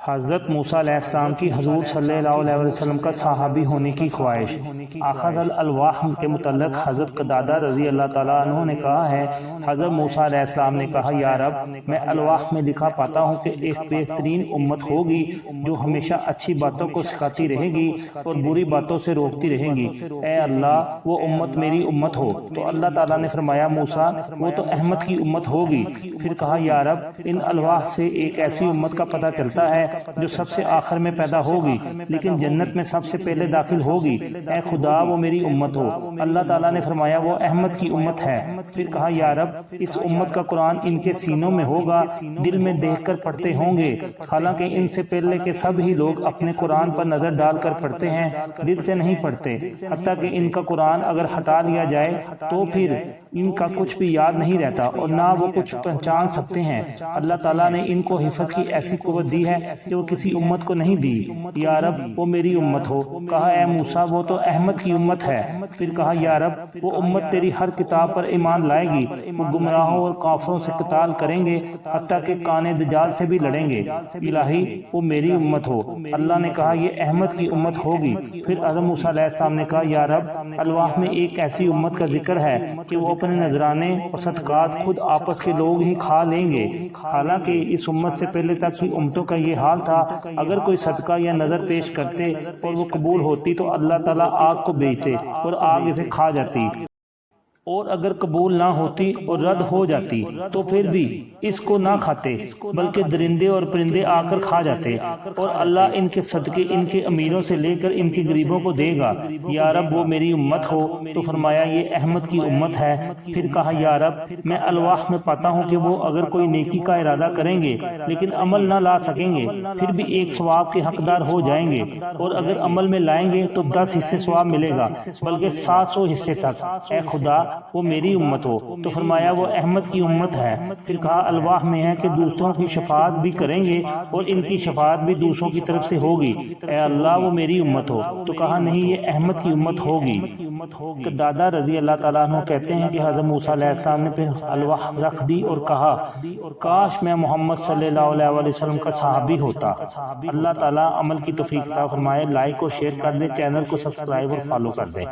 حضرت موسیٰ علیہ السلام کی حضور صلی اللہ علیہ وسلم کا صحابی ہونے کی خواہش۔ اخذ الالواح کے متعلق حضرت قتادہ رضی اللہ تعالیٰ عنہ نے کہا ہے، حضرت موسیٰ علیہ السلام نے کہا، یا رب، میں الواح میں لکھا پاتا ہوں کہ ایک بہترین امت ہوگی جو ہمیشہ اچھی باتوں کو سکھاتی رہے گی اور بری باتوں سے روکتی رہے گی۔ اے اللہ، وہ امت میری امت ہو۔ تو اللہ تعالیٰ نے فرمایا، موسیٰ، وہ تو احمد کی امت ہوگی۔ پھر کہا، یا رب، ان الواح سے ایک ایسی امت کا پتہ چلتا ہے جو سب سے آخر میں پیدا ہوگی لیکن جنت میں سب سے پہلے داخل ہوگی۔ اے خدا، وہ میری امت ہو۔ اللہ تعالیٰ نے فرمایا، وہ احمد کی امت ہے۔ پھر کہا، یا رب، اس امت کا قرآن ان کے سینوں میں ہوگا، دل میں دیکھ کر پڑھتے ہوں گے، حالانکہ ان سے پہلے کے سب ہی لوگ اپنے قرآن پر نظر ڈال کر پڑھتے ہیں، دل سے نہیں پڑھتے، حتیٰ کہ ان کا قرآن اگر ہٹا لیا جائے تو پھر ان کا کچھ بھی یاد نہیں رہتا اور نہ وہ کچھ پہچان سکتے ہیں۔ اللہ تعالیٰ نے ان کو حفظ کی ایسی قوت دی ہے کہ وہ کسی امت کو نہیں دی۔ یا رب، وہ میری امت ہو۔ کہا، اے موسیٰ، وہ تو احمد کی امت ہے۔ پھر کہا، یا رب، وہ امت تیری ہر کتاب پر ایمان لائے گی، وہ گمراہوں اور کافروں سے قتال کریں گے، حتیٰ کہ کانے دجال سے بھی لڑیں گے۔ الہی، وہ میری امت ہو۔ اللہ نے کہا، یہ احمد کی امت ہوگی۔ پھر حضرت موسیٰ علیہ السلام نے کہا، یا رب، الواح میں ایک ایسی امت کا ذکر ہے کہ وہ اپنے نذرانے اور صدقات خود آپس کے لوگ ہی کھا لیں گے، حالانکہ اس امت سے پہلے تک کی امتوں کا یہ حال تھا۔ اگر کوئی صدقہ یا نظر پیش کرتے اور وہ قبول ہوتی تو اللہ تعالیٰ آگ کو بھیجتے اور آگ اسے کھا جاتی، اور اگر قبول نہ ہوتی اور رد ہو جاتی تو پھر بھی اس کو نہ کھاتے بلکہ درندے اور پرندے آ کر کھا جاتے، اور اللہ ان کے صدقے ان کے امیروں سے لے کر ان کے غریبوں کو دے گا۔ یا رب، وہ میری امت ہو۔ تو فرمایا، یہ احمد کی امت ہے۔ پھر کہا، یا رب، میں الواح میں پاتا ہوں کہ وہ اگر کوئی نیکی کا ارادہ کریں گے لیکن عمل نہ لا سکیں گے پھر بھی ایک ثواب کے حقدار ہو جائیں گے، اور اگر عمل میں لائیں گے تو 10 حصے ثواب ملے گا، بلکہ 700 حصے تک۔ اے خدا، وہ میری امت ہو۔ تو فرمایا، وہ احمد کی امت ہے۔ پھر کہا، الواح میں ہے کہ دوسروں کی شفاعت بھی کریں گے اور ان کی شفاعت بھی دوسروں کی طرف سے ہوگی۔ اے اللہ، وہ میری امت ہو۔ تو کہا، نہیں، یہ احمد کی امت ہوگی۔ قتادہ رضی اللہ تعالیٰ عنہ کہتے ہیں کہ حضرت موسیٰ علیہ السلام نے پھر الواح رکھ دی اور کہا، کاش میں محمد صلی اللہ علیہ وسلم کا صحابی ہوتا۔ اللہ تعالیٰ عمل کی توفیق عطا فرمائے۔ لائک اور شیئر کر دیں، چینل کو سبسکرائب اور فالو کر دیں۔